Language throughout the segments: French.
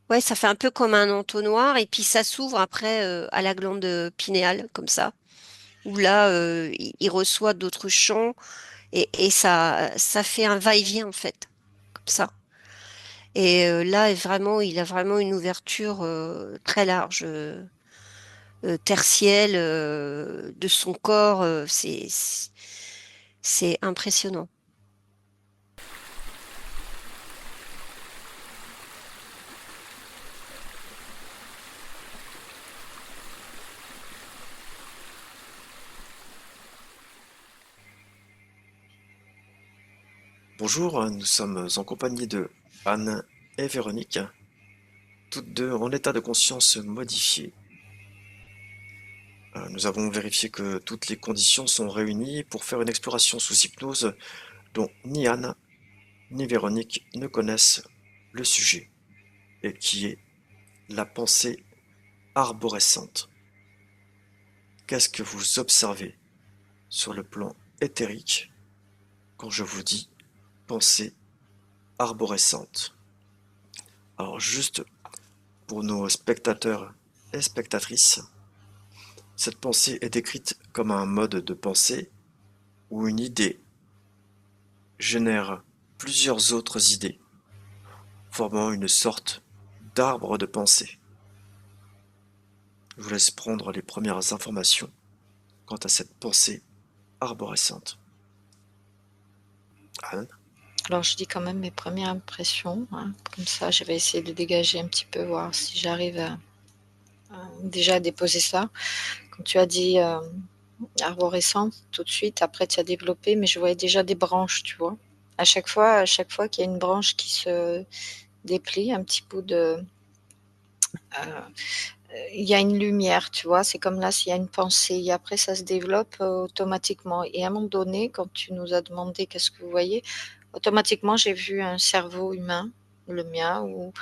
Ouais, ça fait un peu comme un entonnoir et puis ça s'ouvre après à la glande pinéale, comme ça, où là, il reçoit d'autres chants et ça fait un va-et-vient en fait, comme ça. Et là, vraiment, il a vraiment une ouverture très large, tertielle de son corps. C'est impressionnant. Bonjour, nous sommes en compagnie de Anne et Véronique, toutes deux en état de conscience modifié. Nous avons vérifié que toutes les conditions sont réunies pour faire une exploration sous hypnose dont ni Anne ni Véronique ne connaissent le sujet, et qui est la pensée arborescente. Qu'est-ce que vous observez sur le plan éthérique quand je vous dis pensée arborescente? Alors juste pour nos spectateurs et spectatrices, cette pensée est décrite comme un mode de pensée où une idée génère plusieurs autres idées, formant une sorte d'arbre de pensée. Je vous laisse prendre les premières informations quant à cette pensée arborescente. Anne? Alors, je dis quand même mes premières impressions, hein. Comme ça, je vais essayer de dégager un petit peu, voir si j'arrive déjà à déposer ça. Quand tu as dit arborescent, tout de suite, après tu as développé, mais je voyais déjà des branches, tu vois. À chaque fois qu'il y a une branche qui se déplie, un petit bout de, il y a une lumière, tu vois. C'est comme là, s'il y a une pensée, et après ça se développe automatiquement. Et à un moment donné, quand tu nous as demandé qu'est-ce que vous voyez, automatiquement j'ai vu un cerveau humain, le mien, ou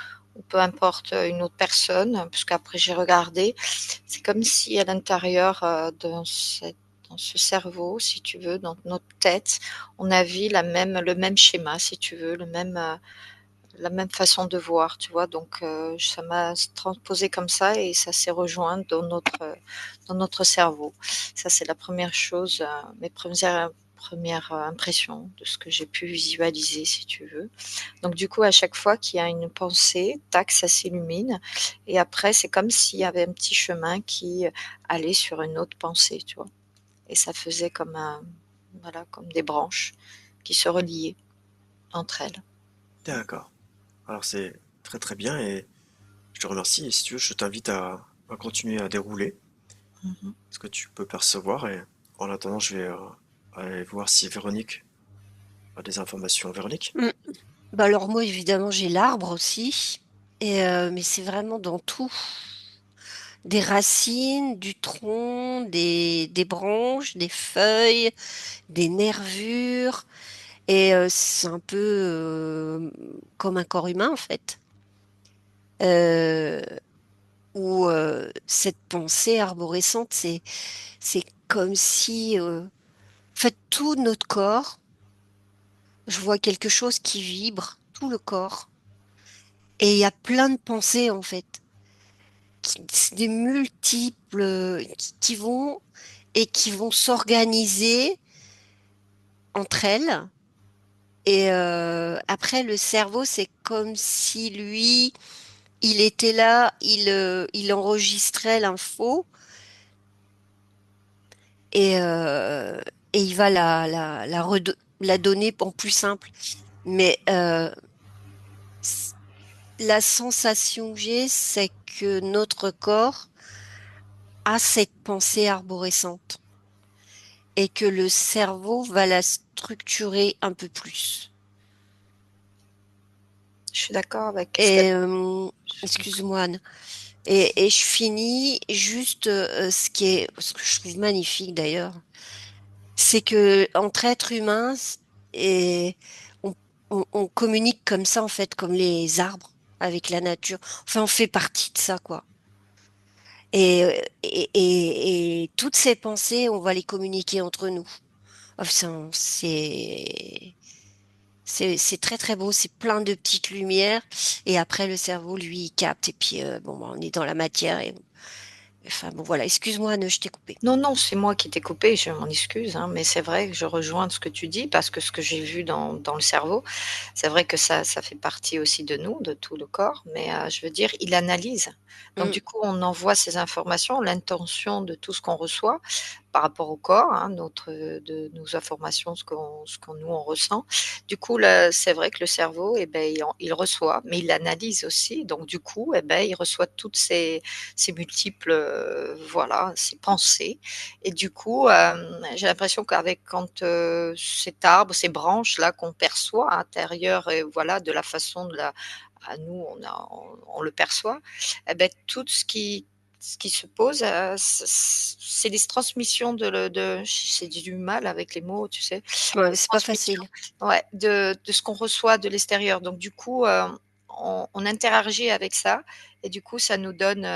peu importe une autre personne, parce qu'après j'ai regardé. C'est comme si à l'intérieur dans ce cerveau, si tu veux, dans notre tête, on a vu le même schéma, si tu veux, la même façon de voir, tu vois. Donc ça m'a transposé comme ça et ça s'est rejoint dans notre cerveau. Ça, c'est la première chose, mes premières impressions de ce que j'ai pu visualiser, si tu veux. Donc du coup, à chaque fois qu'il y a une pensée, tac, ça s'illumine. Et après, c'est comme s'il y avait un petit chemin qui allait sur une autre pensée, tu vois. Et ça faisait voilà, comme des branches qui se reliaient entre elles. D'accord. Alors c'est très très bien et je te remercie. Et si tu veux, je t'invite à continuer à dérouler Mhm. ce que tu peux percevoir. Et en attendant, je vais aller voir si Véronique a des informations. Véronique? Mm. Bah alors moi, évidemment, j'ai l'arbre aussi. Mais c'est vraiment dans tout. Des racines, du tronc, des branches, des feuilles, des nervures. Et c'est un peu comme un corps humain, en fait. Euh, où cette pensée arborescente, c'est comme si, en fait, tout notre corps, je vois quelque chose qui vibre, tout le corps. Et il y a plein de pensées, en fait, c'est des multiples qui vont et qui vont s'organiser entre elles. Et après, le cerveau, c'est comme si lui, il était là, il enregistrait l'info et, euh, et il va la donner en plus simple. Mais la sensation que j'ai, c'est que notre corps a cette pensée arborescente et que le cerveau va la structurer un peu plus. Je suis d'accord avec ce que Et je suis d'accord. excuse-moi, Anne. Et je finis juste ce que je trouve magnifique d'ailleurs, c'est que entre êtres humains, et on, on communique comme ça en fait, comme les arbres avec la nature. Enfin, on fait partie de ça, quoi. Et toutes ces pensées, on va les communiquer entre nous. Enfin, C'est très très beau, c'est plein de petites lumières et après le cerveau lui il capte et puis bon bah, on est dans la matière et enfin bon voilà, excuse-moi Anne, je t'ai coupé. Non, non, c'est moi qui t'ai coupé, je m'en excuse, hein, mais c'est vrai que je rejoins ce que tu dis parce que ce que j'ai vu dans le cerveau, c'est vrai que ça fait partie aussi de nous, de tout le corps, mais je veux dire, il analyse. Donc Mm, du coup, on envoie ces informations, l'intention de tout ce qu'on reçoit par rapport au corps, hein, de nos informations, ce qu'on nous on ressent. Du coup, là, c'est vrai que le cerveau, eh ben, il reçoit, mais il analyse aussi. Donc du coup, eh ben, il reçoit toutes ces multiples, voilà, ces pensées. Et du coup, j'ai l'impression qu'avec quand cet arbre, ces branches là qu'on perçoit à l'intérieur, et voilà, de la façon de la, à nous, on le perçoit. Eh ben, tout ce qui se pose, c'est des transmissions j'ai du mal avec les mots, tu sais? ouais, Des c'est pas transmissions, facile. ouais, de ce qu'on reçoit de l'extérieur. Donc du coup, on interagit avec ça et du coup, ça nous donne,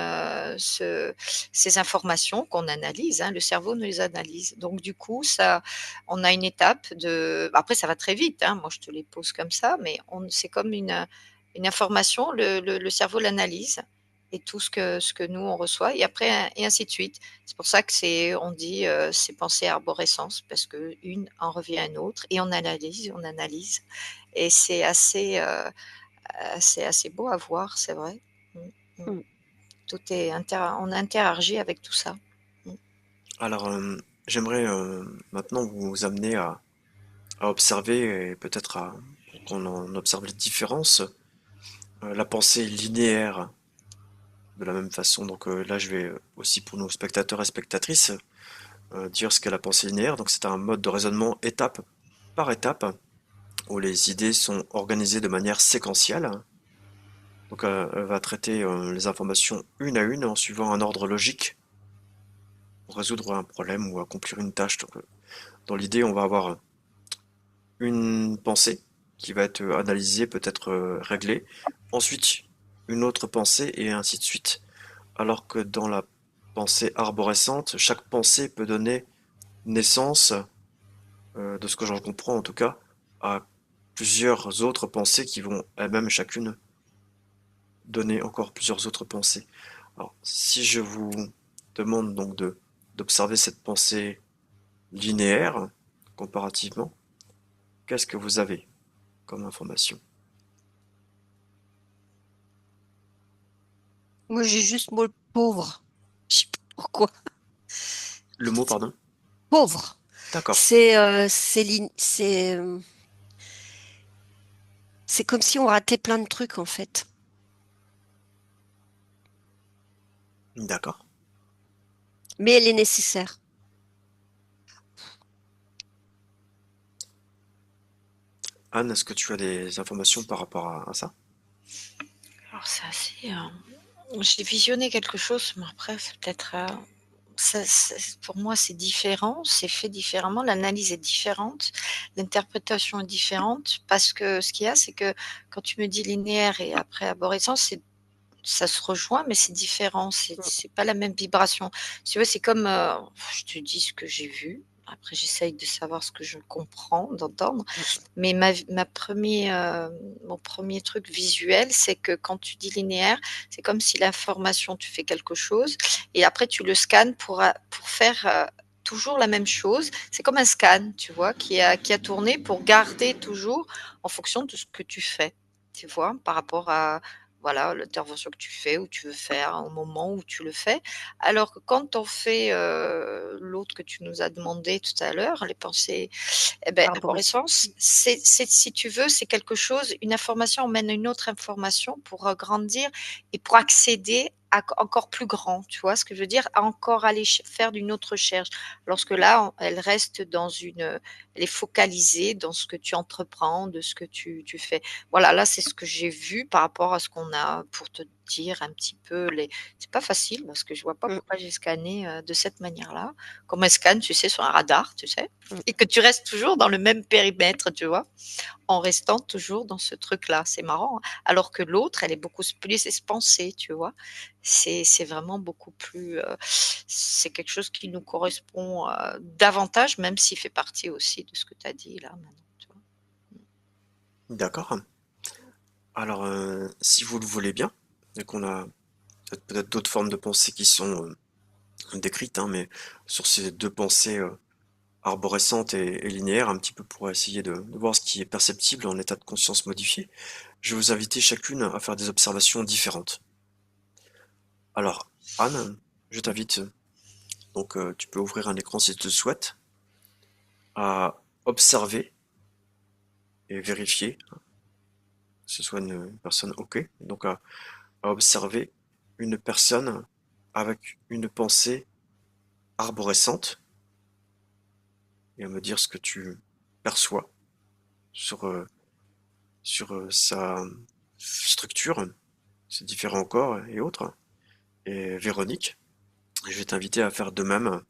ces informations qu'on analyse, hein. Le cerveau nous les analyse. Donc du coup, ça, on a une étape de, après ça va très vite, hein. Moi, je te les pose comme ça, mais c'est comme une information, le cerveau l'analyse et tout ce que nous on reçoit et après et ainsi de suite. C'est pour ça que on dit, c'est pensée arborescence parce que une en revient à une autre et on analyse et c'est assez beau à voir, c'est vrai. Mmh. Mm. Tout est on interagit avec tout ça. Mmh. Alors, j'aimerais maintenant vous amener à observer et peut-être pour qu'on en observe les différences, la pensée linéaire de la même façon. Donc là, je vais aussi pour nos spectateurs et spectatrices dire ce qu'est la pensée linéaire. Donc c'est un mode de raisonnement étape par étape où les idées sont organisées de manière séquentielle. Donc elle va traiter les informations une à une en suivant un ordre logique pour résoudre un problème ou accomplir une tâche. Donc, dans l'idée, on va avoir une pensée qui va être analysée, peut-être réglée. Ensuite, une autre pensée et ainsi de suite. Alors que dans la pensée arborescente, chaque pensée peut donner naissance, de ce que j'en comprends en tout cas, à plusieurs autres pensées qui vont elles-mêmes chacune donner encore plusieurs autres pensées. Alors, si je vous demande donc d'observer cette pensée linéaire comparativement, qu'est-ce que vous avez comme information? Moi j'ai juste mot pauvre. Je sais pas pourquoi. Le mot, pardon? Pauvre. D'accord, C'est comme si on ratait plein de trucs en fait. d'accord. Mais elle est nécessaire. Anne, est-ce que tu as des informations par rapport à ça? Alors c'est assez, j'ai visionné quelque chose, mais après c'est peut-être, pour moi c'est différent, c'est fait différemment, l'analyse est différente, l'interprétation est différente parce que ce qu'il y a, c'est que quand tu me dis linéaire et après arborescence, ça se rejoint, mais c'est différent, c'est pas la même vibration. Si tu veux, c'est comme, je te dis ce que j'ai vu, après j'essaye de savoir ce que je comprends, d'entendre, Mm. mais mon premier truc visuel, c'est que quand tu dis linéaire, c'est comme si l'information, tu fais quelque chose et après tu le scannes pour faire, toujours la même chose. C'est comme un scan, tu vois, qui a tourné pour garder toujours en fonction de ce que tu fais, tu vois? Par rapport à, voilà, l'intervention que tu fais ou tu veux faire au moment où tu le fais. Alors que quand on fait, l'autre que tu nous as demandé tout à l'heure, les pensées, eh beh, Arborescent. arborescence, c'est si tu veux, c'est quelque chose, une information emmène une autre information pour grandir et pour accéder à encore plus grand, tu vois ce que je veux dire? À encore aller faire d'une autre recherche. Lorsque là, elle reste elle est focalisée dans ce que tu entreprends, de ce que tu fais. Voilà, là, c'est ce que j'ai vu par rapport à ce qu'on a, pour te dire un petit peu les, c'est pas facile parce que je vois pas Mm, pourquoi j'ai scanné, de cette manière-là. Comme un scan, tu sais, sur un radar, tu sais? mm. Et que tu restes toujours dans le même périmètre, tu vois? En restant toujours dans ce truc-là. C'est marrant, hein? Alors que l'autre, elle est beaucoup plus expansée, tu vois? C'est vraiment beaucoup plus, c'est quelque chose qui nous correspond, davantage, même s'il fait partie aussi de ce que tu as dit là maintenant, tu vois? Mmh. D'accord. Alors, si vous le voulez bien, et qu'on a peut-être d'autres formes de pensée qui sont décrites, hein, mais sur ces deux pensées arborescentes et linéaires, un petit peu pour essayer de voir ce qui est perceptible en état de conscience modifié, je vais vous inviter chacune à faire des observations différentes. Alors, Anne, je t'invite, donc tu peux ouvrir un écran si tu le souhaites, à observer et vérifier que ce soit une personne OK, donc à observer une personne avec une pensée arborescente et à me dire ce que tu perçois sur, sa structure, ses différents corps et autres. Et Véronique, je vais t'inviter à faire de même,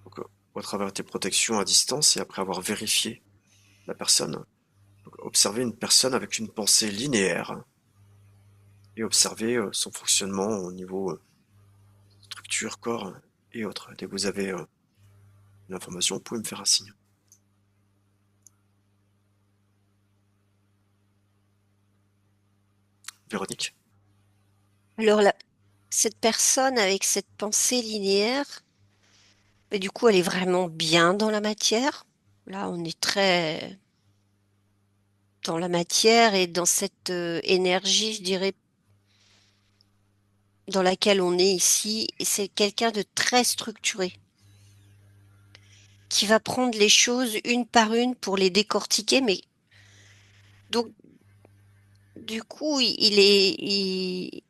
donc, au travers tes protections à distance et après avoir vérifié la personne. Donc, observer une personne avec une pensée linéaire et observer son fonctionnement au niveau structure, corps et autres. Dès que vous avez une information, vous pouvez me faire un signe. Véronique? Alors, cette personne avec cette pensée linéaire, mais du coup, elle est vraiment bien dans la matière. Là, on est très dans la matière et dans cette énergie, je dirais, dans laquelle on est ici. Et c'est quelqu'un de très structuré, qui va prendre les choses une par une pour les décortiquer. Mais donc, du coup, je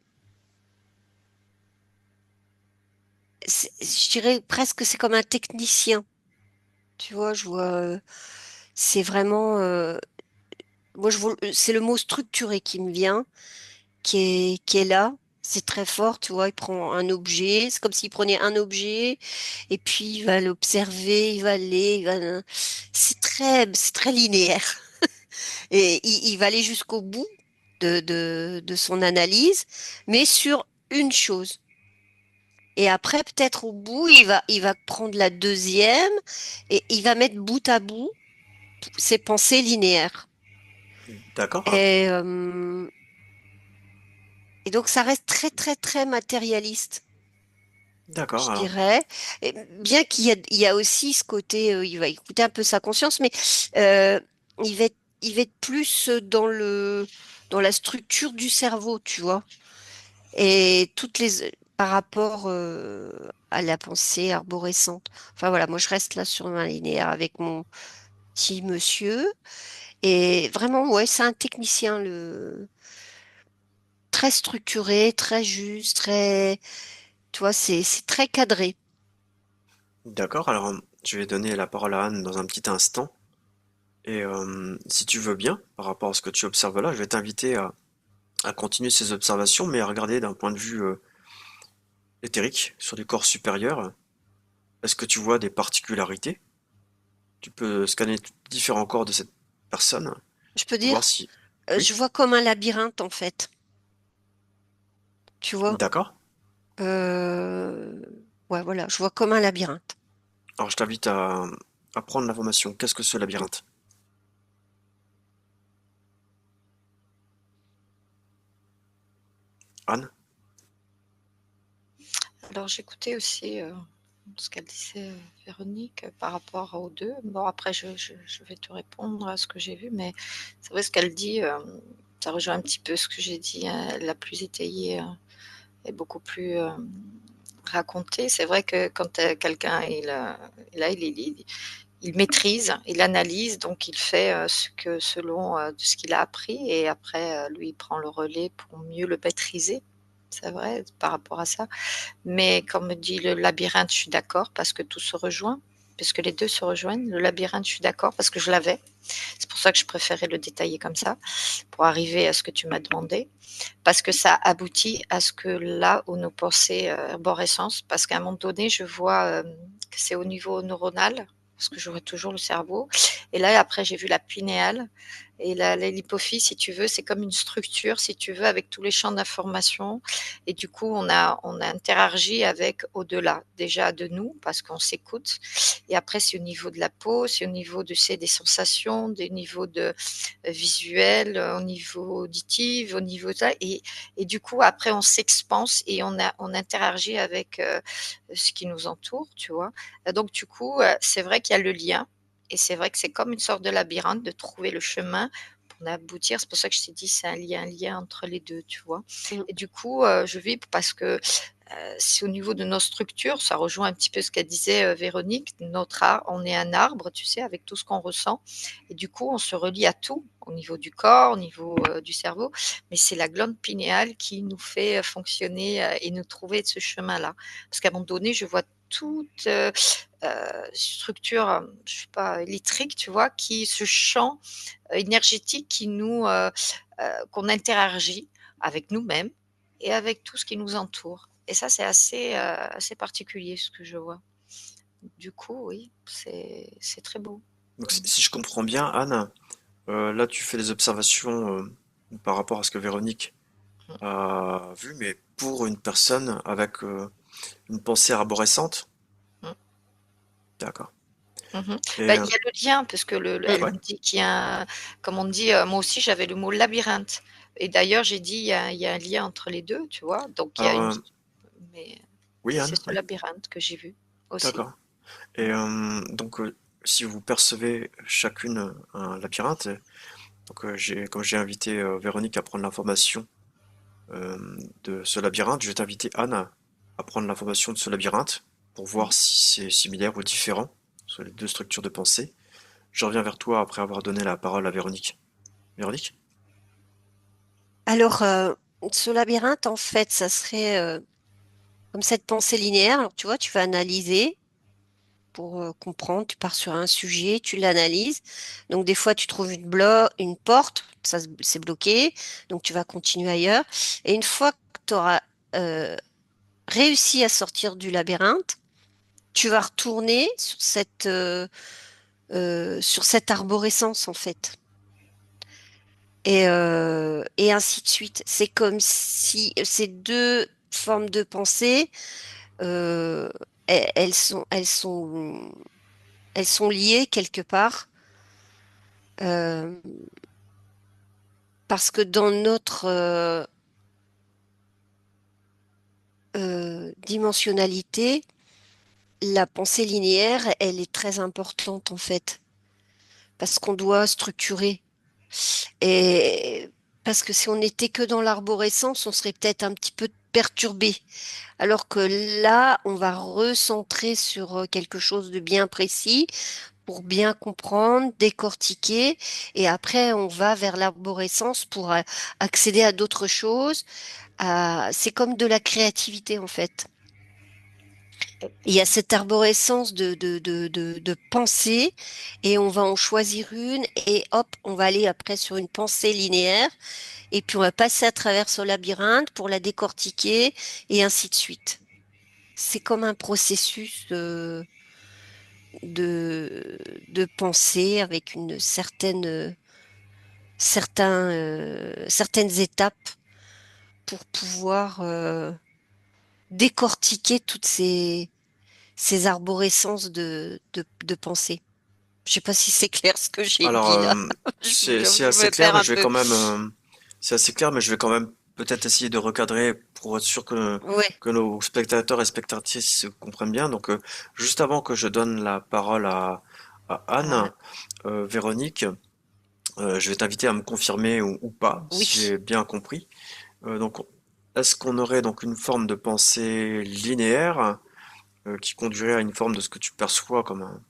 dirais presque c'est comme un technicien. Tu vois, je vois, c'est vraiment, moi je vois, c'est le mot structuré qui me vient, qui est là. C'est très fort, tu vois. Il prend un objet, c'est comme s'il prenait un objet et puis il va l'observer, il va aller, c'est très linéaire et il va aller jusqu'au bout de son analyse, mais sur une chose. Et après, peut-être au bout, il va prendre la deuxième et il va mettre bout à bout ses pensées linéaires. D'accord? Et, et donc, ça reste très, très, très matérialiste, D'accord, je alors, dirais. Et bien il y a aussi ce côté, il va écouter un peu sa conscience, mais il va être, il va être plus dans la structure du cerveau, tu vois. Et par rapport à la pensée arborescente. Enfin voilà, moi je reste là sur ma linéaire avec mon petit monsieur. Et vraiment, ouais, c'est un technicien, très structuré, très juste, tu vois, c'est très cadré. d'accord, alors je vais donner la parole à Anne dans un petit instant. Et si tu veux bien, par rapport à ce que tu observes là, je vais t'inviter à continuer ces observations, mais à regarder d'un point de vue éthérique sur les corps supérieurs. Est-ce que tu vois des particularités? Tu peux scanner différents corps de cette personne Je peux et voir dire, si... Oui, je vois comme un labyrinthe en fait, tu vois. d'accord. Euh, ouais, voilà, je vois comme un labyrinthe. Alors je t'invite à prendre l'information. Qu'est-ce que ce labyrinthe? Anne? Alors j'écoutais aussi ce qu'elle disait, Véronique, par rapport aux deux. Bon, après, je vais te répondre à ce que j'ai vu, mais c'est vrai ce qu'elle dit, ça rejoint un petit peu ce que j'ai dit, hein, elle l'a plus étayé et beaucoup plus raconté. C'est vrai que quand quelqu'un il maîtrise, il analyse, donc il fait selon ce qu'il a appris, et après, lui, il prend le relais pour mieux le maîtriser. C'est vrai, par rapport à ça. Mais comme dit le labyrinthe, je suis d'accord parce que tout se rejoint, puisque les deux se rejoignent. Le labyrinthe, je suis d'accord parce que je l'avais. C'est pour ça que je préférais le détailler comme ça, pour arriver à ce que tu m'as demandé. Parce que ça aboutit à ce que là où nos pensées arborescence, parce qu'à un moment donné, je vois que c'est au niveau neuronal, parce que j'aurai toujours le cerveau. Et là, après, j'ai vu la pinéale. Et l'hypophyse, si tu veux, c'est comme une structure, si tu veux, avec tous les champs d'information. Et du coup, on a interagi avec au-delà, déjà de nous, parce qu'on s'écoute. Et après, c'est au niveau de la peau, c'est au niveau des sensations, des niveaux de visuel, au niveau auditif, au niveau de ça. Et du coup, après, on s'expanse et on interagit avec ce qui nous entoure, tu vois. Donc, du coup, c'est vrai qu'il y a le lien. Et c'est vrai que c'est comme une sorte de labyrinthe de trouver le chemin pour aboutir. C'est pour ça que je t'ai dit, c'est un lien entre les deux, tu vois. Mm. Et du coup, je vis parce que c'est au niveau de nos structures, ça rejoint un petit peu ce qu'elle disait Véronique, notre art, on est un arbre, tu sais, avec tout ce qu'on ressent. Et du coup, on se relie à tout, au niveau du corps, au niveau du cerveau. Mais c'est la glande pinéale qui nous fait fonctionner et nous trouver de ce chemin-là. Parce qu'à un moment donné, je vois toute structure, je sais pas, électrique, tu vois, ce champ énergétique qu'on interagit avec nous-mêmes et avec tout ce qui nous entoure. Et ça, c'est assez particulier ce que je vois. Du coup, oui, c'est très beau. Donc si je comprends bien, Anne, là tu fais des observations par rapport à ce que Véronique a vu, mais pour une personne avec une pensée arborescente. Mm. D'accord. Mhm. Et Ben, il y a le lien, parce que elle ouais. me dit qu'il y a comme on dit, moi aussi j'avais le mot labyrinthe. Et d'ailleurs, j'ai dit, il y a un lien entre les deux, tu vois. Donc, il y a Alors une, mais oui, c'est Anne, ce oui. labyrinthe que j'ai vu aussi. D'accord. Et donc si vous percevez chacune un labyrinthe, donc comme j'ai invité Véronique à prendre l'information de ce labyrinthe, je vais t'inviter Anne à prendre l'information de ce labyrinthe pour voir Mhm. si c'est similaire ou différent sur les deux structures de pensée. Je reviens vers toi après avoir donné la parole à Véronique. Véronique? Alors, ce labyrinthe, en fait, ça serait comme cette pensée linéaire. Alors, tu vois, tu vas analyser pour comprendre. Tu pars sur un sujet, tu l'analyses. Donc, des fois, tu trouves une porte, c'est bloqué. Donc, tu vas continuer ailleurs. Et une fois que tu auras réussi à sortir du labyrinthe, tu vas retourner sur cette arborescence, en fait. Et ainsi de suite. C'est comme si ces deux formes de pensée, euh, elles sont liées quelque part, euh, parce que dans notre dimensionnalité, la pensée linéaire, elle est très importante en fait, parce qu'on doit structurer. Et parce que si on n'était que dans l'arborescence, on serait peut-être un petit peu perturbé. Alors que là, on va recentrer sur quelque chose de bien précis pour bien comprendre, décortiquer, et après, on va vers l'arborescence pour accéder à d'autres choses. C'est comme de la créativité, en fait. Il y a cette arborescence de pensée, et on va en choisir une, et hop, on va aller après sur une pensée linéaire, et puis on va passer à travers ce labyrinthe pour la décortiquer, et ainsi de suite. C'est comme un processus de, de pensée avec certaines étapes pour pouvoir décortiquer toutes ces arborescences de pensée. Je sais pas si c'est clair ce que j'ai Alors, dit là. Je, c'est je assez me clair, perds mais un je vais peu. quand même, c'est assez clair, mais je vais quand même peut-être essayer de recadrer pour être sûr Ouais, que nos spectateurs et spectatrices se comprennent bien. Donc, juste avant que je donne la parole à Anne, Anne. Véronique, je vais t'inviter à me confirmer ou pas, si Oui, j'ai bien compris. Donc, est-ce qu'on aurait donc une forme de pensée linéaire qui conduirait à une forme de ce que tu perçois comme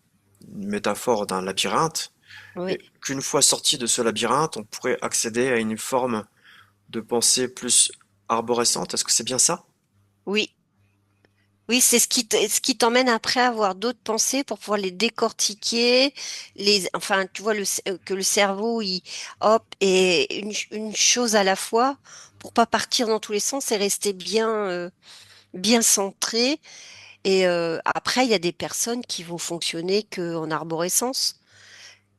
une métaphore d'un labyrinthe? oui, Et qu'une fois sorti de ce labyrinthe, on pourrait accéder à une forme de pensée plus arborescente. Est-ce que c'est bien ça? oui. Oui, c'est ce qui t'emmène après à avoir d'autres pensées pour pouvoir les décortiquer, enfin, tu vois que le cerveau, hop, et une chose à la fois pour pas partir dans tous les sens et rester bien centré. Et après, il y a des personnes qui vont fonctionner que en arborescence.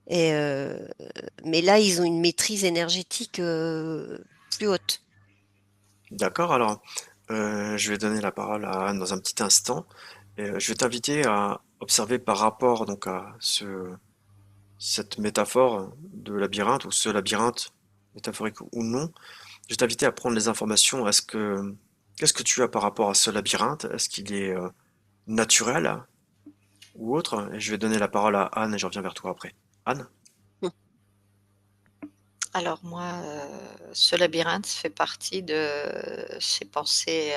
Et, mais là, ils ont une maîtrise énergétique plus haute. D'accord, alors je vais donner la parole à Anne dans un petit instant. Et, je vais t'inviter à observer par rapport donc à cette métaphore de labyrinthe ou ce labyrinthe, métaphorique ou non. Je vais t'inviter à prendre les informations. Qu'est-ce que tu as par rapport à ce labyrinthe? Est-ce qu'il est naturel ou autre? Et je vais donner la parole à Anne et je reviens vers toi après. Anne? Alors moi, ce labyrinthe fait partie de ces pensées,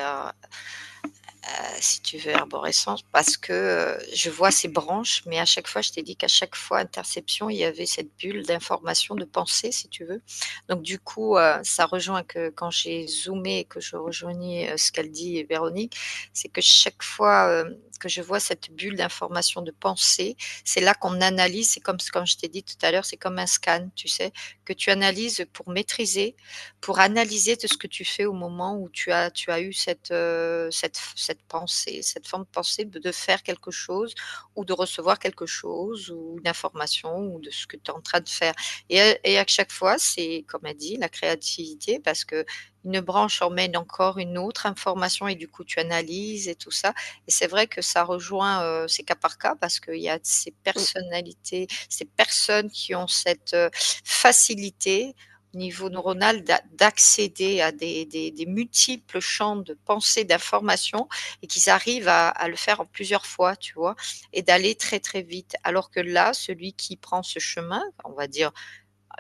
si tu veux, arborescence, parce que je vois ces branches, mais à chaque fois, je t'ai dit qu'à chaque fois, interception, il y avait cette bulle d'information, de pensée, si tu veux. Donc du coup, ça rejoint que quand j'ai zoomé et que je rejoignis ce qu'elle dit, Véronique, c'est que chaque fois que je vois cette bulle d'information, de pensée, c'est là qu'on analyse, c'est comme je t'ai dit tout à l'heure, c'est comme un scan, tu sais, que tu analyses pour maîtriser, pour analyser de ce que tu fais au moment où tu as eu cette pensée, cette forme de pensée de faire quelque chose ou de recevoir quelque chose ou une information ou de ce que tu es en train de faire. Et à chaque fois, c'est comme elle dit, la créativité parce que une branche emmène encore une autre information et du coup tu analyses et tout ça. Et c'est vrai que ça rejoint, c'est cas par cas parce qu'il y a ces Mm. personnalités, ces personnes qui ont cette facilité au niveau neuronal d'accéder à des multiples champs de pensée, d'information et qu'ils arrivent à le faire en plusieurs fois, tu vois, et d'aller très très vite. Alors que là, celui qui prend ce chemin, on va dire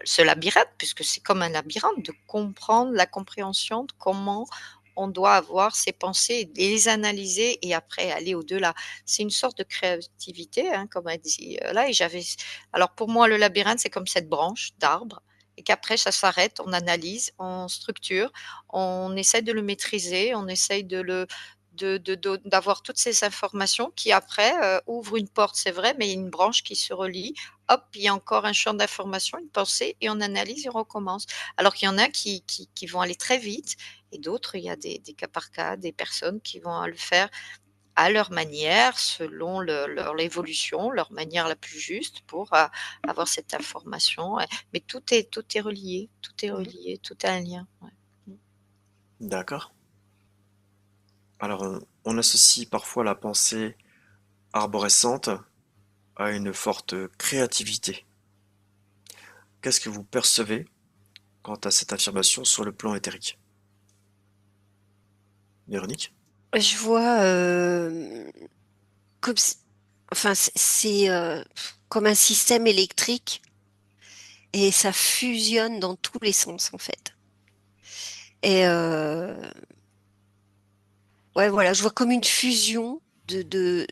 ce labyrinthe, puisque c'est comme un labyrinthe, de comprendre la compréhension de comment on doit avoir ses pensées, les analyser et après aller au-delà. C'est une sorte de créativité, hein, comme elle dit là. Et j'avais, alors pour moi, le labyrinthe, c'est comme cette branche d'arbre et qu'après ça s'arrête, on analyse, on structure, on essaie de le maîtriser, on essaye de le d'avoir toutes ces informations qui après ouvrent une porte, c'est vrai, mais il y a une branche qui se relie. Hop, il y a encore un champ d'information, une pensée et on analyse et on recommence. Alors qu'il y en a qui vont aller très vite et d'autres, il y a des cas par cas, des personnes qui vont le faire à leur manière, selon leur évolution, leur manière la plus juste pour avoir cette information. Mais tout est Mhm. relié, tout a un lien. Ouais. D'accord. Alors on associe parfois la pensée arborescente à une forte créativité. Qu'est-ce que vous percevez quant à cette affirmation sur le plan éthérique? Véronique? Je vois comme, enfin, c'est comme un système électrique et ça fusionne dans tous les sens en fait. Et ouais, voilà, je vois comme une fusion de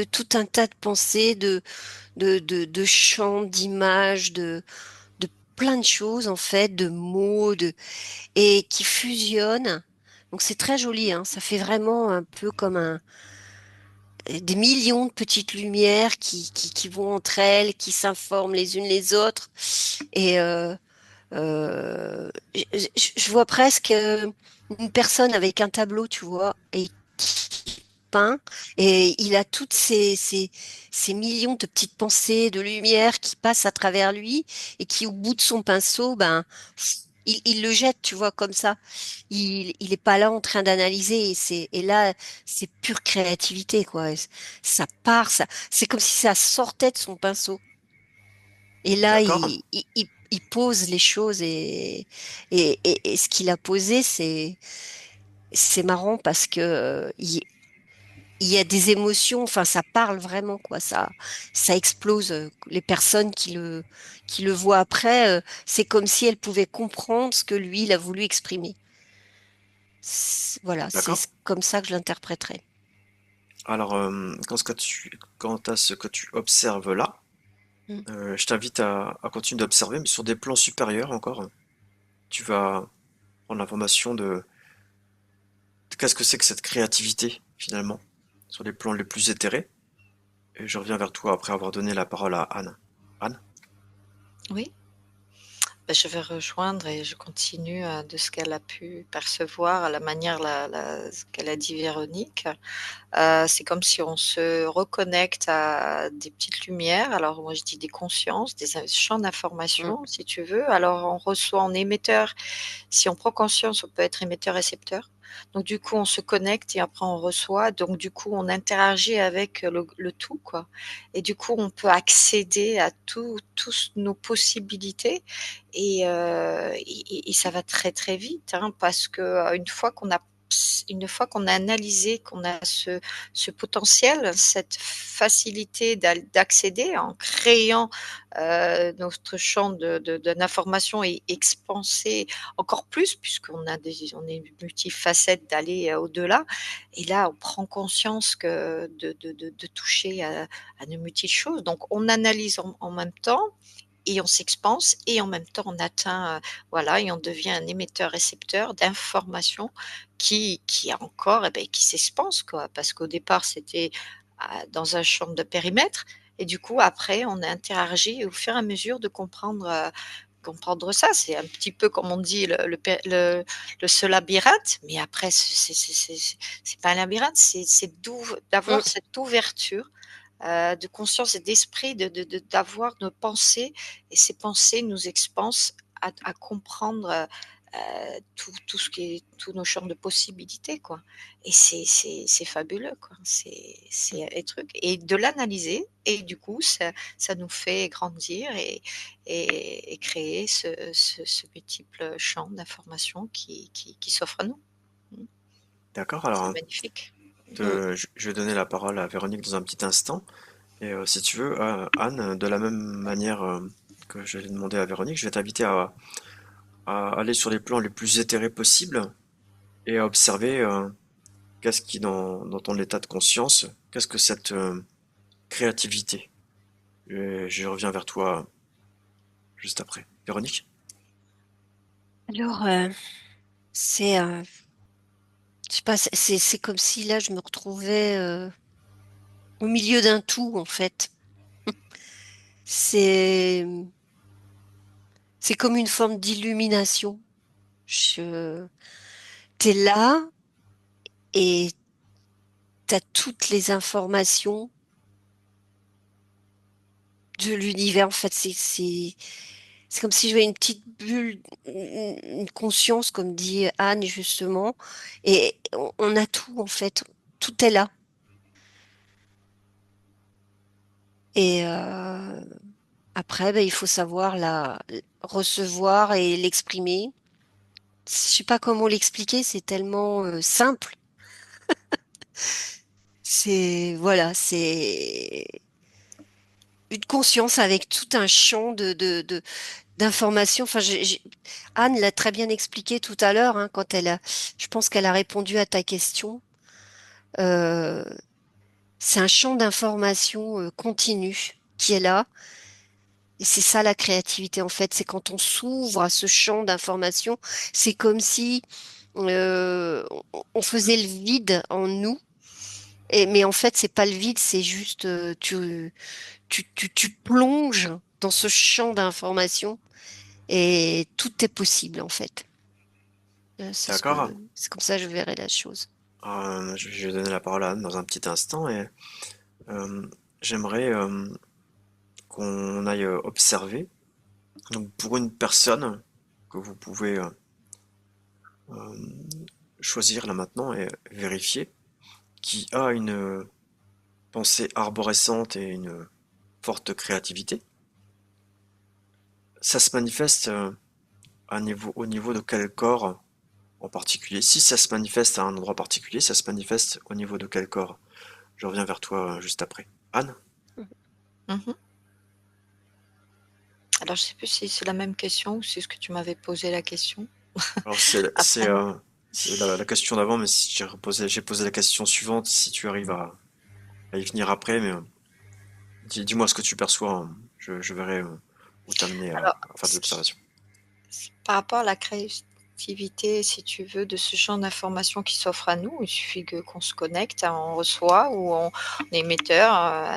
tout un tas de pensées, de chants, d'images, de plein de choses en fait, de mots, et qui fusionnent. Donc c'est très joli, hein. Ça fait vraiment un peu comme des millions de petites lumières qui vont entre elles, qui s'informent les unes les autres. Et je vois presque une personne avec un tableau, tu vois, et qui peint, et il a toutes ces millions de petites pensées, de lumière qui passent à travers lui, et qui, au bout de son pinceau, ben, il le jette, tu vois, comme ça. Il est pas là en train d'analyser, et là, c'est pure créativité, quoi. Ça part, c'est comme si ça sortait de son pinceau. Et là, D'accord. il pose les choses et ce qu'il a posé, c'est marrant parce que il y a des émotions, enfin, ça parle vraiment, quoi. Ça explose. Les personnes qui le voient après, c'est comme si elles pouvaient comprendre ce que lui, il a voulu exprimer. Voilà, D'accord. comme ça que je l'interpréterais. Alors, quant à ce que tu observes là, Mm. je t'invite à continuer d'observer, mais sur des plans supérieurs encore. Tu vas prendre l'information de qu'est-ce que c'est que cette créativité, finalement, sur les plans les plus éthérés. Et je reviens vers toi après avoir donné la parole à Anne. Anne? Oui. je vais rejoindre et je continue de ce qu'elle a pu percevoir, à la manière ce qu'elle a dit Véronique. C'est comme si on se reconnecte à des petites lumières. Alors moi je dis des consciences, des champs Mm. d'information, si tu veux. Alors on reçoit en émetteur. Si on prend conscience, on peut être émetteur-récepteur. Donc du coup, on se connecte et après on reçoit. Donc du coup, on interagit avec le tout, quoi. Et du coup, on peut accéder à tous nos possibilités et ça va très très vite, hein, parce que une fois qu'on a analysé, qu'on a ce potentiel, cette facilité d'accéder en créant notre champ d'information et expanser encore plus, puisqu'on on est multifacette d'aller au-delà. Et là, on prend conscience que de toucher à de multiples choses. Donc, on analyse en même temps et on s'expanse et en même temps on atteint, voilà, et on devient un émetteur-récepteur d'informations qui encore, eh beh, qui s'expanse, quoi. Parce qu'au départ, c'était dans un champ de périmètre et du coup, après, on a interagi au fur et à mesure de comprendre ça. C'est un petit peu comme on dit ce labyrinthe, mais après, c'est pas un labyrinthe, c'est Mm. d'avoir cette ouverture de conscience et d'esprit, d'avoir nos pensées, et ces pensées nous expansent à comprendre tout ce qui est, tous nos champs de possibilités, quoi. Et c'est fabuleux, quoi. C'est un truc. Et de l'analyser, et du coup, ça nous fait grandir et créer ce multiple champ d'informations qui s'offre à nous. D'accord, alors C'est magnifique. Mm. je vais donner la parole à Véronique dans un petit instant. Et si tu veux, Anne, de la même manière que je l'ai demandé à Véronique, je vais t'inviter à aller sur les plans les plus éthérés possibles et à observer qu'est-ce qui, dans ton état de conscience, qu'est-ce que cette créativité. Je reviens vers toi juste après. Véronique? Alors, c'est, je sais pas, c'est comme si là, je me retrouvais au milieu d'un tout, en fait. C'est, c'est comme une forme d'illumination. T'es là et t'as toutes les informations de l'univers. En fait, c'est comme si j'avais une petite bulle, une conscience, comme dit Anne, justement. Et on a tout, en fait. Tout est là. Et après, ben, il faut savoir la recevoir et l'exprimer. Je sais pas comment l'expliquer, c'est tellement simple. C'est voilà, c'est une conscience avec tout un champ d'informations. Enfin, Anne l'a très bien expliqué tout à l'heure, hein, quand je pense qu'elle a répondu à ta question. Euh, c'est un champ d'informations continu qui est là. Et c'est ça la créativité, en fait. C'est quand on s'ouvre à ce champ d'informations, c'est comme si on faisait le vide en nous. Mais en fait, c'est pas le vide, c'est juste tu plonges dans ce champ d'informations et tout est possible en fait. D'accord. C'est comme ça que je verrai la chose. Je vais donner la parole à Anne dans un petit instant et euh, j'aimerais qu'on aille observer. Donc pour une personne que vous pouvez choisir là maintenant et vérifier, qui a une pensée arborescente et une forte créativité, ça se manifeste au niveau de quel corps en particulier? Si ça se manifeste à un endroit particulier, ça se manifeste au niveau de quel corps? Je reviens vers toi juste après. Anne? Mhm. Alors, je sais plus si c'est la même question ou si c'est ce que tu m'avais posé la question. Alors Après. c'est la question d'avant, mais si j'ai posé la question suivante, si tu arrives à y venir après, mais dis-moi ce que tu perçois, hein. Je verrai où t'amener Alors, à faire des observations. par rapport à la réactivité, si tu veux, de ce champ d'informations qui s'offre à nous. Il suffit qu'on se connecte, hein, on reçoit ou on est émetteur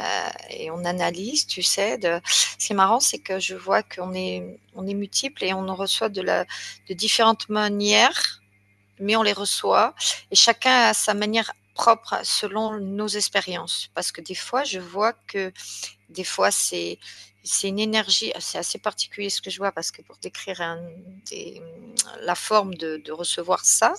et on analyse, tu sais. Ce qui est marrant, c'est que je vois on est multiples et on en reçoit de différentes manières, mais on les reçoit et chacun a sa manière propre selon nos expériences. Parce que des fois, je vois que des fois, c'est une énergie, c'est assez particulier ce que je vois parce que pour décrire la forme de recevoir ça,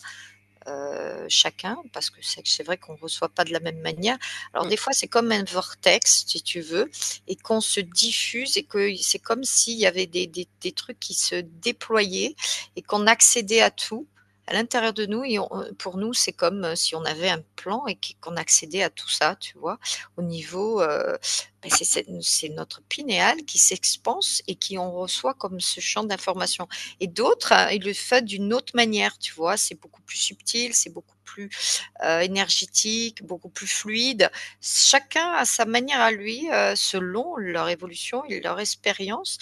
chacun, parce que c'est vrai qu'on ne reçoit pas de la même manière. Alors Mm. des fois, c'est comme un vortex, si tu veux, et qu'on se diffuse et que c'est comme s'il y avait des trucs qui se déployaient et qu'on accédait à tout à l'intérieur de nous. Et pour nous, c'est comme si on avait un plan et qu'on accédait à tout ça, tu vois, au niveau, c'est notre pinéal qui s'expanse et qui on reçoit comme ce champ d'information. Et d'autres, ils le font d'une autre manière, tu vois, c'est beaucoup plus subtil, c'est beaucoup plus énergétique, beaucoup plus fluide. Chacun a sa manière à lui, selon leur évolution et leur expérience,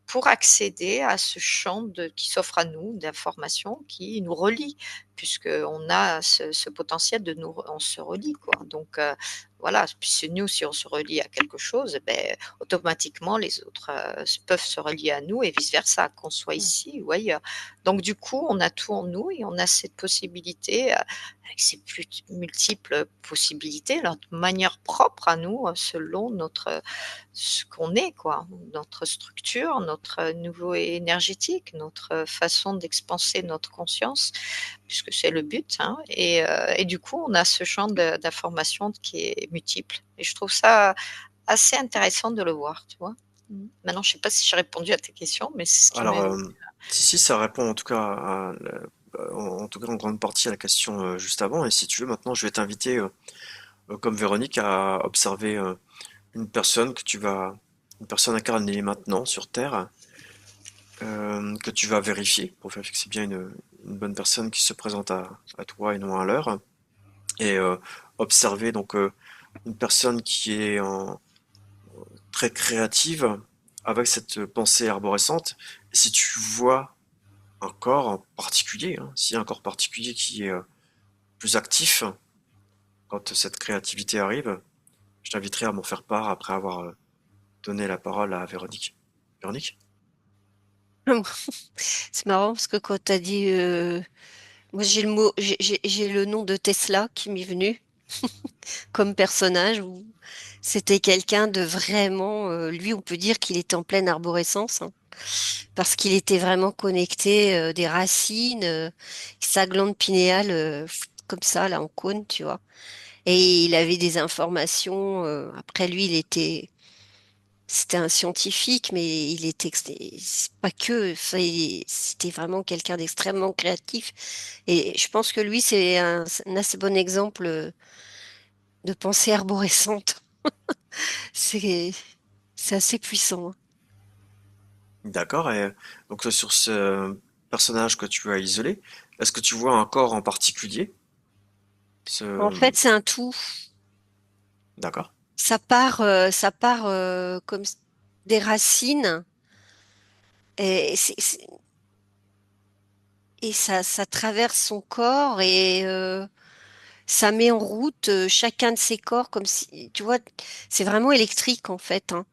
pour accéder à ce champ qui s'offre à nous d'informations qui nous relie, puisqu'on a ce potentiel on se relie, quoi. Donc, voilà, puis nous, si on se relie à quelque chose, ben, automatiquement, les autres peuvent se relier à nous et vice-versa, qu'on soit ici ou ailleurs. Donc, du coup, on a tout en nous et on a cette possibilité, avec ces multiples possibilités, notre manière propre à nous, selon ce qu'on est, quoi, notre structure, notre niveau énergétique, notre façon d'expanser notre conscience, puisque c'est le but, hein. Et du coup, on a ce champ d'information qui est multiple. Et je trouve ça assez intéressant de le voir, tu vois. Maintenant, je ne sais pas si j'ai répondu à tes questions, mais c'est ce qui Alors, m'est. si, ça répond en tout cas en tout cas en grande partie à la question juste avant. Et si tu veux, maintenant, je vais t'inviter, comme Véronique, à observer une personne une personne incarnée maintenant sur Terre, que tu vas vérifier pour vérifier que c'est bien une bonne personne qui se présente à toi et non à l'heure. Et observer donc une personne qui est très créative avec cette pensée arborescente. Et si tu vois un corps en particulier, hein, s'il y a un corps particulier qui est plus actif quand cette créativité arrive, je t'inviterai à m'en faire part après avoir donné la parole à Véronique. Véronique? C'est marrant parce que quand tu as dit, moi j'ai le mot, j'ai le nom de Tesla qui m'est venu comme personnage. Où c'était quelqu'un de vraiment, lui, on peut dire qu'il était en pleine arborescence, hein, parce qu'il était vraiment connecté des racines, sa glande pinéale comme ça, là en cône, tu vois. Et il avait des informations. Après lui, c'était un scientifique, mais c'est pas que. Enfin, c'était vraiment quelqu'un d'extrêmement créatif. Et je pense que lui, c'est un assez bon exemple de pensée arborescente. C'est, c'est assez puissant, hein. D'accord. Et donc sur ce personnage que tu as isolé, est-ce que tu vois un corps en particulier? En Ce... fait, c'est un tout. D'accord. Ça part comme des racines et, et ça traverse son corps et ça met en route chacun de ses corps comme si, tu vois, c'est vraiment électrique en fait, hein.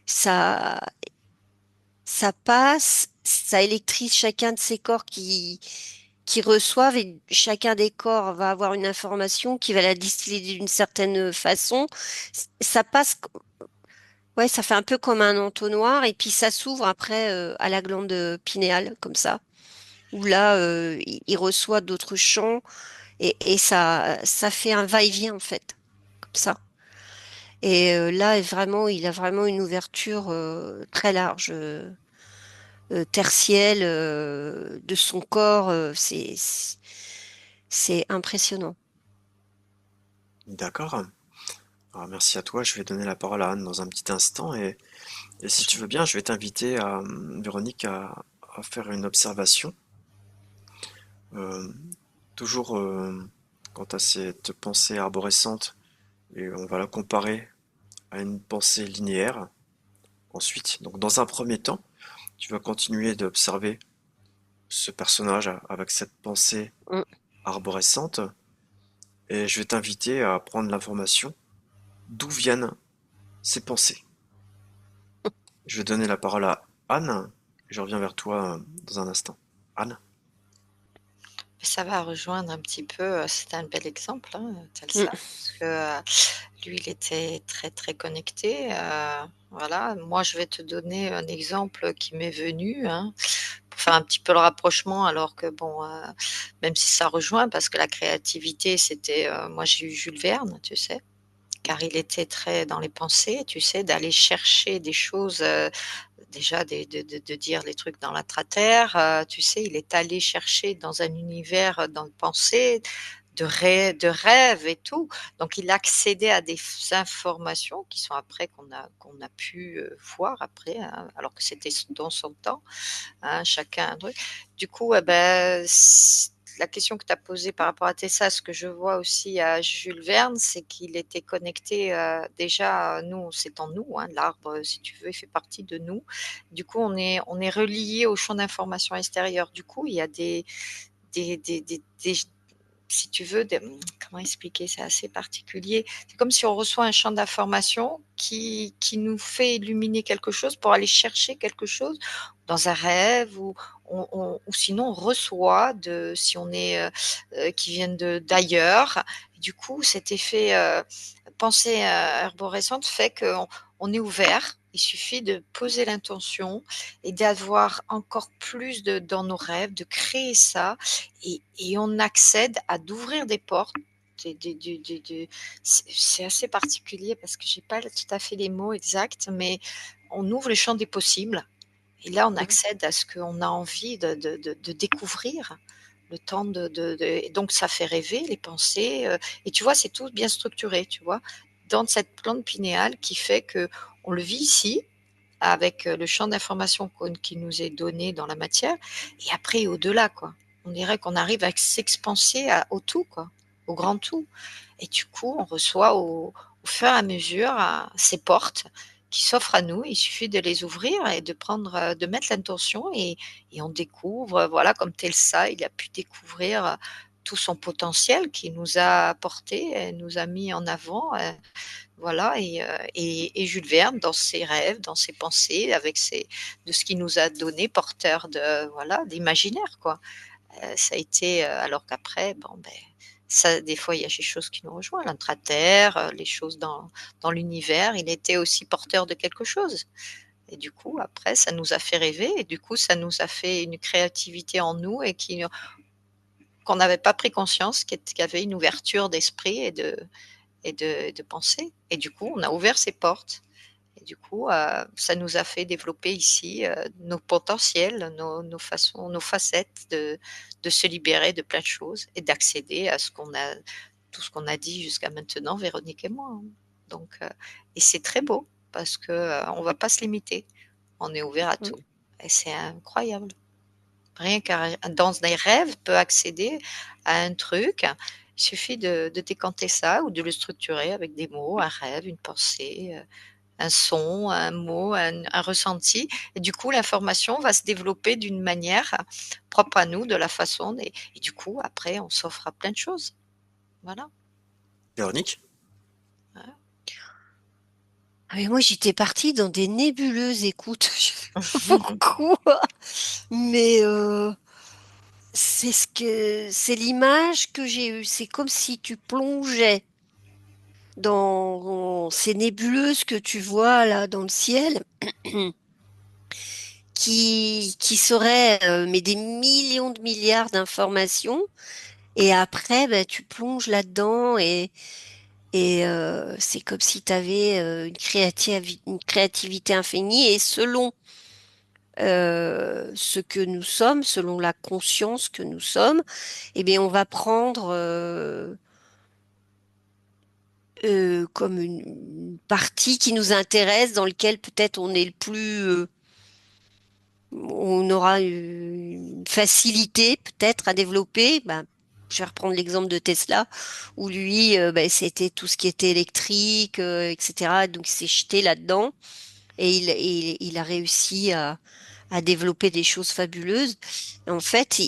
Ça, ça passe, ça électrise chacun de ces corps qui reçoivent et chacun des corps va avoir une information qui va la distiller d'une certaine façon. Ça passe, ouais, ça fait un peu comme un entonnoir et puis ça s'ouvre après à la glande pinéale comme ça, où là il reçoit d'autres champs et ça fait un va-et-vient en fait, comme ça. Et là, vraiment, il a vraiment une ouverture très large, tertielle de son corps. C'est impressionnant. D'accord. Alors, merci à toi. Je vais donner la parole à Anne dans un petit instant. Et si tu veux bien, je vais t'inviter Véronique, à faire une observation. Euh, toujours quant à cette pensée arborescente, et on va la comparer à une pensée linéaire. Ensuite, donc dans un premier temps, tu vas continuer d'observer ce personnage avec cette pensée Mm. arborescente et je vais t'inviter à prendre l'information d'où viennent ces pensées. Je vais donner la parole à Anne. Je reviens vers toi dans un instant. Anne? Ça va rejoindre un petit peu, c'était un bel exemple, hein, Mm. Telsa, parce que, lui, il était très, très connecté, voilà. Moi, je vais te donner un exemple qui m'est venu, hein, pour faire un petit peu le rapprochement alors que bon, même si ça rejoint parce que la créativité, c'était, moi, j'ai eu Jules Verne, tu sais? Car il était très dans les pensées, tu sais? D'aller chercher des choses, déjà de dire les trucs dans l'intra-terre, tu sais? Il est allé chercher dans un univers, dans le pensée, de rêves et tout. Donc il accédait à des informations qui sont après qu'on a pu, voir après, hein, alors que c'était dans son temps, hein, chacun un truc. Du coup, eh beh, la question que tu as posée par rapport à Tessa, ce que je vois aussi à Jules Verne, c'est qu'il était connecté, déjà, nous, c'est en nous, hein, l'arbre, si tu veux, il fait partie de nous. Du coup, on est relié au champ d'information extérieur. Du coup, il y a des si tu veux, comment expliquer? C'est assez particulier. C'est comme si on reçoit un champ d'information qui nous fait illuminer quelque chose pour aller chercher quelque chose dans un rêve ou sinon on reçoit si on est, qui viennent d'ailleurs. Du coup, cet effet, pensée, arborescente fait qu'on est ouvert. Il suffit de poser l'intention et d'avoir encore plus dans nos rêves, de créer ça et on accède à d'ouvrir des portes. C'est assez particulier parce que j'ai pas tout à fait les mots exacts, mais on ouvre le champ des possibles et là on Mm. accède à ce qu'on a envie de découvrir. Le temps et donc ça fait rêver les pensées, et tu vois, c'est tout bien structuré, tu vois, dans cette plante pinéale qui fait que on le vit ici avec le champ d'information qui nous est donné dans la matière et après au-delà, quoi. On dirait qu'on arrive à s'expanser au tout, quoi, au grand tout. Et du coup, on reçoit au fur et à mesure ces portes qui s'offrent à nous. Il suffit de les ouvrir et de prendre, de mettre l'intention et on découvre, voilà, comme Telsa, il a pu découvrir tout son potentiel qui nous a apporté, nous a mis en avant. Voilà et Jules Verne dans ses rêves, dans ses pensées, avec de ce qu'il nous a donné porteur voilà, d'imaginaire quoi. Ça a été, alors qu'après bon ben, ça des fois il y a des choses qui nous rejoignent, l'intra-terre, les choses dans l'univers, il était aussi porteur de quelque chose et du coup après ça nous a fait rêver et du coup ça nous a fait une créativité en nous et qu'on n'avait pas pris conscience qu'il y avait une ouverture d'esprit et de pensée. Et du coup, on a ouvert ces portes. Et du coup, ça nous a fait développer ici nos potentiels, nos façons, nos facettes de se libérer de plein de choses et d'accéder à tout ce qu'on a dit jusqu'à maintenant, Véronique et moi, hein. Donc, et c'est très beau parce que on va pas se limiter. On est ouvert à Mm. tout. Et c'est incroyable. Rien qu'à dans des rêves, peut accéder à un truc. Il suffit de décanter ça ou de le structurer avec des mots, un rêve, une pensée, un son, un mot, un ressenti et du coup l'information va se développer d'une manière propre à nous, de la façon et du coup après on s'offre à plein de choses. Voilà. Véronique? Voilà. Ah, mais moi, j'étais partie dans des nébuleuses, écoute, je sais pas pourquoi, mais c'est l'image que j'ai eue. C'est comme si tu plongeais dans ces nébuleuses que tu vois là dans le ciel, qui seraient mais des millions de milliards d'informations. Et après, ben, tu plonges là-dedans et c'est comme si tu avais une créativité infinie. Et selon ce que nous sommes, selon la conscience que nous sommes, eh bien, on va prendre comme une partie qui nous intéresse, dans lequel peut-être on est le plus, on aura une facilité peut-être à développer. Ben, je vais reprendre l'exemple de Tesla, où lui, ben, c'était tout ce qui était électrique, etc. Donc, il s'est jeté là-dedans et il a réussi à développer des choses fabuleuses. En fait,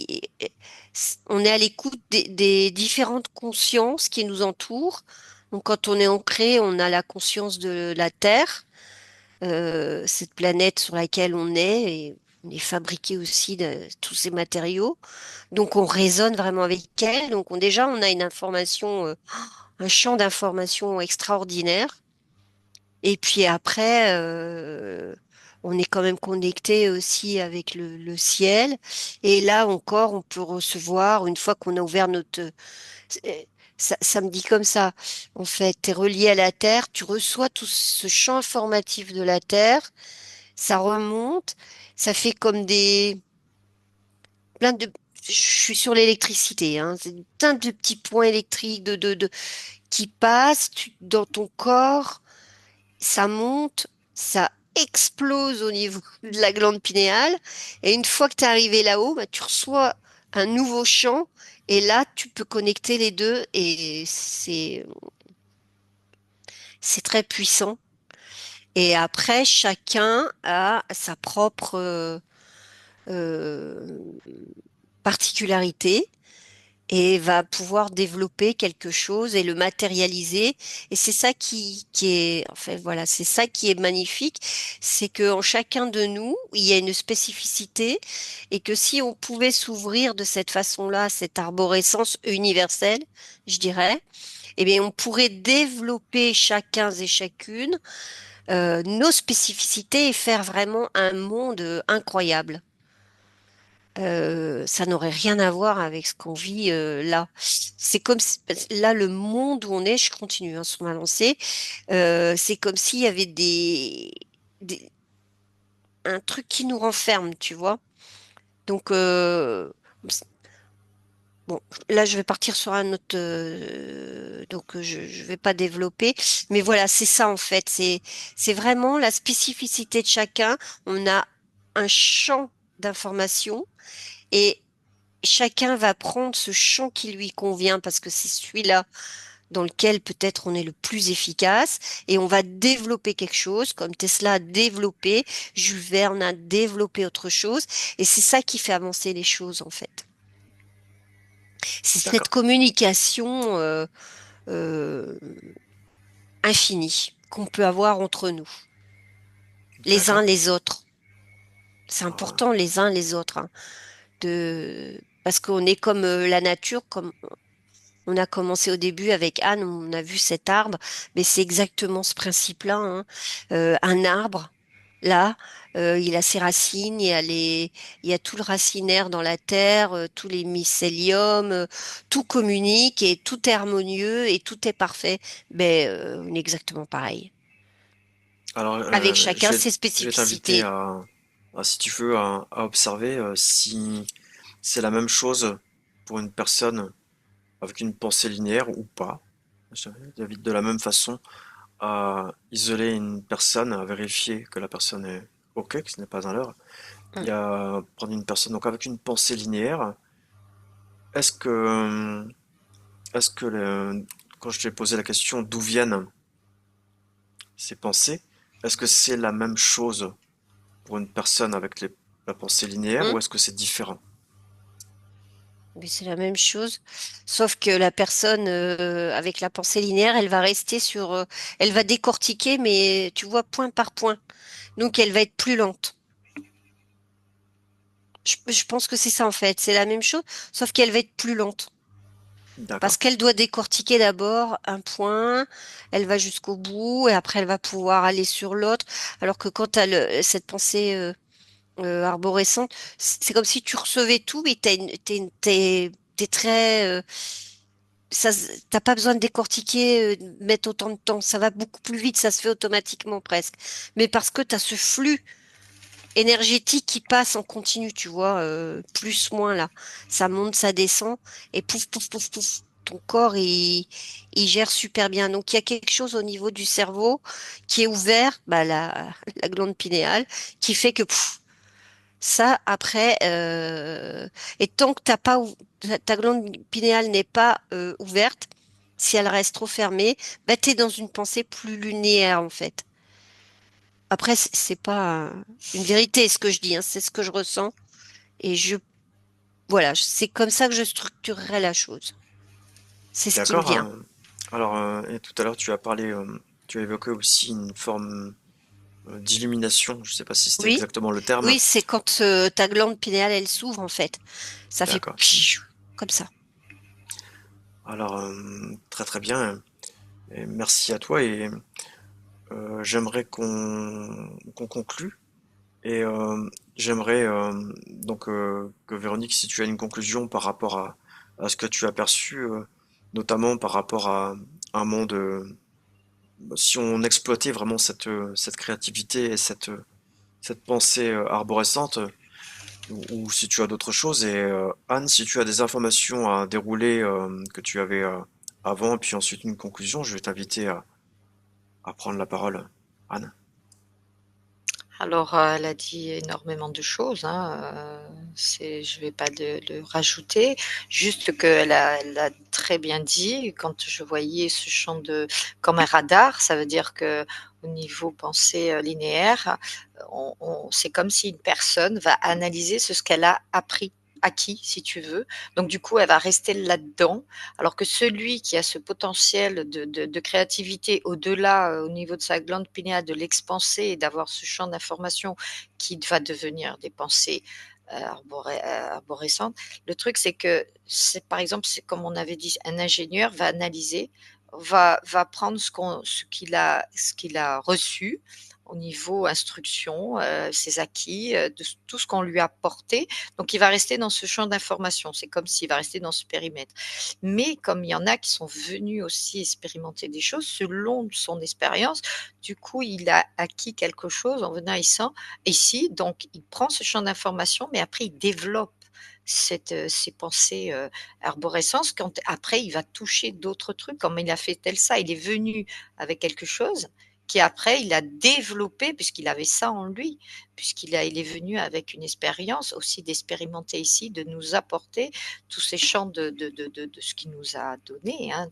on est à l'écoute des différentes consciences qui nous entourent. Donc, quand on est ancré, on a la conscience de la Terre, cette planète sur laquelle on est, et on est fabriqué aussi de tous ces matériaux. Donc, on résonne vraiment avec elle. Donc, déjà, on a une information, un champ d'information extraordinaire. Et puis après, on est quand même connecté aussi avec le ciel. Et là encore, on peut recevoir, une fois qu'on a ouvert c'est- ça me dit comme ça. En fait, tu es relié à la Terre, tu reçois tout ce champ informatif de la Terre, ça remonte, ça fait comme plein de... Je suis sur l'électricité, hein, c'est plein de petits points électriques qui passent dans ton corps, ça monte, ça explose au niveau de la glande pinéale. Et une fois que tu es arrivé là-haut, bah, tu reçois un nouveau champ. Et là, tu peux connecter les deux et c'est très puissant. Et après, chacun a sa propre euh, particularité et va pouvoir développer quelque chose et le matérialiser. Et c'est ça qui est, en fait, voilà, c'est ça qui est magnifique, c'est que en chacun de nous, il y a une spécificité et que si on pouvait s'ouvrir de cette façon-là, cette arborescence universelle, je dirais, eh bien, on pourrait développer chacun et chacune nos spécificités et faire vraiment un monde incroyable. Ça n'aurait rien à voir avec ce qu'on vit là. C'est comme là le monde où on est. Je continue sur ma lancée. C'est comme s'il y avait des un truc qui nous renferme, tu vois. Donc bon, là je vais partir sur un autre. Donc je vais pas développer, mais voilà, c'est ça en fait. C'est vraiment la spécificité de chacun. On a un champ d'information et chacun va prendre ce champ qui lui convient parce que c'est celui-là dans lequel peut-être on est le plus efficace et on va développer quelque chose comme Tesla a développé, Jules Verne a développé autre chose et c'est ça qui fait avancer les choses en fait. C'est cette D'accord, communication euh, infinie qu'on peut avoir entre nous, les uns d'accord. les autres. C'est Ah, important les uns les autres, hein, parce qu'on est comme la nature, comme on a commencé au début avec Anne, on a vu cet arbre, mais c'est exactement ce principe-là, hein. Un arbre, là, il a ses racines, il y a tout le racinaire dans la terre, tous les mycéliums, tout communique et tout est harmonieux et tout est parfait. Ben, on est exactement pareil, alors, avec chacun ses je vais t'inviter spécificités. si tu veux, à observer si c'est la même chose pour une personne avec une pensée linéaire ou pas. Je t'invite de la même façon à isoler une personne, à vérifier que la personne est OK, que ce n'est pas un leurre, Mm. et à prendre une personne donc avec une pensée linéaire. Est-ce que, quand je t'ai posé la question d'où viennent ces pensées, est-ce que c'est la même chose pour une personne avec la pensée linéaire Mm. ou est-ce que c'est différent? Mais c'est la même chose, sauf que la personne avec la pensée linéaire, elle va rester elle va décortiquer, mais tu vois, point par point. Donc, elle va être plus lente. Je pense que c'est ça en fait, c'est la même chose, sauf qu'elle va être plus lente. Parce D'accord. qu'elle doit décortiquer d'abord un point, elle va jusqu'au bout et après elle va pouvoir aller sur l'autre. Alors que quand tu as cette pensée arborescente, c'est comme si tu recevais tout, mais t'es très t'as pas besoin de décortiquer, de mettre autant de temps. Ça va beaucoup plus vite, ça se fait automatiquement presque. Mais parce que tu as ce flux énergétique qui passe en continu, tu vois, plus, moins là. Ça monte, ça descend, et pouf, pouf, pouf, pouf. Ton corps, il gère super bien. Donc, il y a quelque chose au niveau du cerveau qui est ouvert, bah, la glande pinéale, qui fait que pouf, ça, après, et tant que ta glande pinéale n'est pas ouverte, si elle reste trop fermée, bah, tu es dans une pensée plus linéaire, en fait. Après, c'est pas une vérité ce que je dis, hein, c'est ce que je ressens. Et voilà, c'est comme ça que je structurerai la chose. C'est ce qui me D'accord. vient. Alors, et tout à l'heure, tu as évoqué aussi une forme d'illumination. Je sais pas si c'était Oui, exactement le terme. oui, c'est quand ta glande pinéale, elle s'ouvre, en fait. Ça fait D'accord. pfiou, comme ça. Alors, très très bien. Et merci à toi et j'aimerais qu'on conclue. Et j'aimerais donc que Véronique, si tu as une conclusion par rapport à ce que tu as perçu, notamment par rapport à un monde, si on exploitait vraiment cette créativité et cette pensée arborescente, ou si tu as d'autres choses. Et Anne, si tu as des informations à dérouler que tu avais avant, et puis ensuite une conclusion, je vais t'inviter à prendre la parole. Anne. Alors, elle a dit énormément de choses, hein, je vais pas le rajouter. Juste elle a très bien dit, quand je voyais ce champ comme un radar, ça veut dire que au niveau pensée linéaire, c'est comme si une personne va analyser ce qu'elle a acquis, si tu veux. Donc, du coup, elle va rester là-dedans, alors que celui qui a ce potentiel de créativité au-delà, au niveau de sa glande pinéale, de l'expanser et d'avoir ce champ d'information qui va devenir des pensées arborescentes. Le truc, c'est que, par exemple, c'est comme on avait dit, un ingénieur va analyser, va prendre ce qu'il a reçu au niveau instruction, ses acquis, de tout ce qu'on lui a apporté. Donc, il va rester dans ce champ d'information. C'est comme s'il va rester dans ce périmètre. Mais comme il y en a qui sont venus aussi expérimenter des choses selon son expérience, du coup, il a acquis quelque chose en venant ici. Donc, il prend ce champ d'information, mais après, il développe ces pensées arborescentes. Quand après, il va toucher d'autres trucs, comme il a fait tel ça. Il est venu avec quelque chose qui après il a développé puisqu'il avait ça en lui, il est venu avec une expérience aussi d'expérimenter ici, de nous apporter tous ces champs de ce qu'il nous a donné, hein,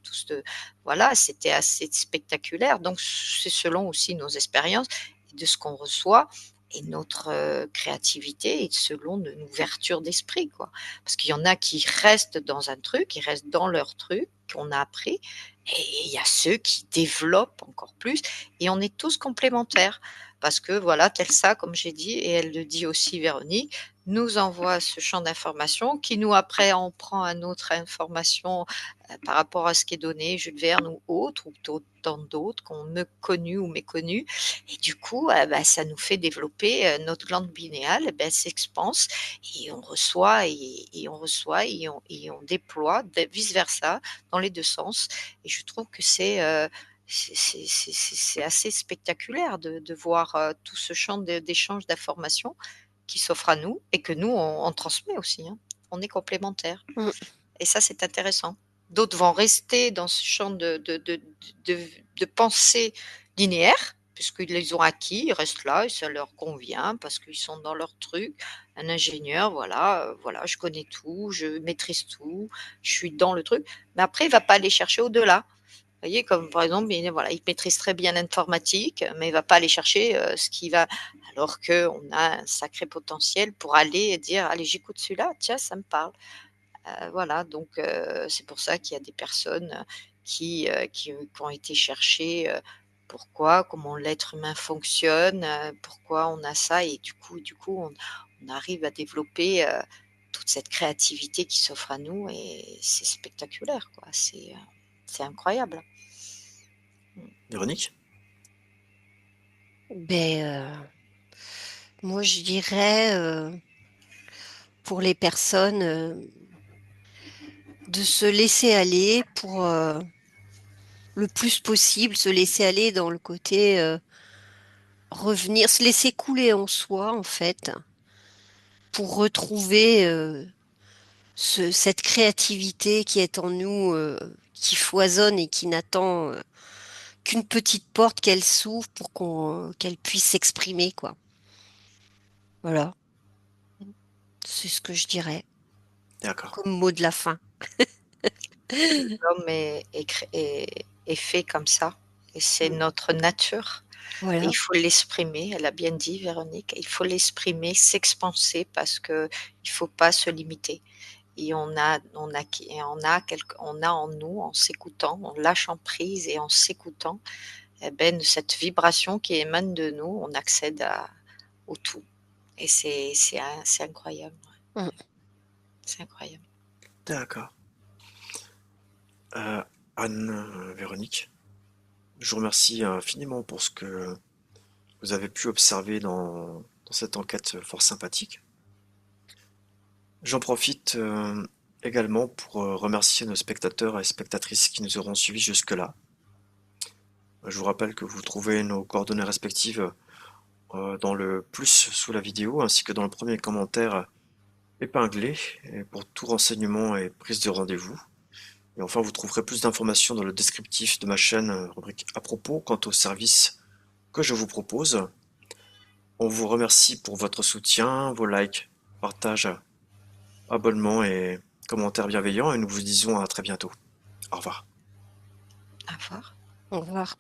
voilà, c'était assez spectaculaire. Donc c'est selon aussi nos expériences et de ce qu'on reçoit et notre créativité et selon une ouverture d'esprit, quoi. Parce qu'il y en a qui restent dans un truc, ils restent dans leur truc qu'on a appris, et il y a ceux qui développent encore plus, et on est tous complémentaires. Parce que voilà, tel ça, comme j'ai dit, et elle le dit aussi, Véronique, nous envoie ce champ d'information qui nous, après, on prend une autre information par rapport à ce qui est donné, Jules Verne ou autre, ou tant d'autres qu'on a connus ou méconnus. Et du coup, bah, ça nous fait développer notre glande pinéale, eh ben, elle s'expanse et on reçoit et on reçoit et on déploie vice versa dans les deux sens. Et je trouve que c'est assez spectaculaire de voir tout ce champ d'échange d'informations qui s'offre à nous et que nous, on transmet aussi, hein. On est complémentaires. Mm. Et ça, c'est intéressant. D'autres vont rester dans ce champ de, de pensée linéaire, puisqu'ils les ont acquis, ils restent là et ça leur convient parce qu'ils sont dans leur truc. Un ingénieur, voilà, voilà, je connais tout, je maîtrise tout, je suis dans le truc. Mais après, il ne va pas aller chercher au-delà. Vous voyez, comme par exemple, voilà, il maîtrise très bien l'informatique, mais il ne va pas aller chercher ce qui va, alors qu'on a un sacré potentiel pour aller et dire, allez, j'écoute celui-là, tiens, ça me parle. Voilà, donc c'est pour ça qu'il y a des personnes qui ont été chercher, pourquoi, comment l'être humain fonctionne, pourquoi on a ça et du coup on arrive à développer, toute cette créativité qui s'offre à nous et c'est spectaculaire quoi, c'est incroyable. Mmh. Véronique? Ben, moi, je dirais, pour les personnes, de se laisser aller pour le plus possible, se laisser aller dans le côté revenir, se laisser couler en soi, en fait, pour retrouver cette créativité qui est en nous, qui foisonne et qui n'attend qu'une petite porte qu'elle s'ouvre pour qu'elle puisse s'exprimer, quoi. Voilà, c'est ce que je dirais D'accord. comme mot de la fin. L'homme est fait comme ça et c'est notre nature. Et Voilà. il faut l'exprimer, elle a bien dit Véronique, il faut l'exprimer, s'expanser parce qu'il faut pas se limiter. Et on a en nous, en s'écoutant, en lâchant prise et en s'écoutant, eh ben, cette vibration qui émane de nous, on accède au tout. Et c'est incroyable, ouais. Mmh. C'est incroyable. D'accord. Anne, Véronique, je vous remercie infiniment pour ce que vous avez pu observer dans cette enquête fort sympathique. J'en profite également pour remercier nos spectateurs et spectatrices qui nous auront suivis jusque-là. Je vous rappelle que vous trouvez nos coordonnées respectives dans le plus sous la vidéo, ainsi que dans le premier commentaire épinglé, et pour tout renseignement et prise de rendez-vous. Et enfin, vous trouverez plus d'informations dans le descriptif de ma chaîne, rubrique à propos, quant au service que je vous propose. On vous remercie pour votre soutien, vos likes, partages, abonnements et commentaires bienveillants, et nous vous disons à très bientôt. Au revoir. Au revoir. Au revoir.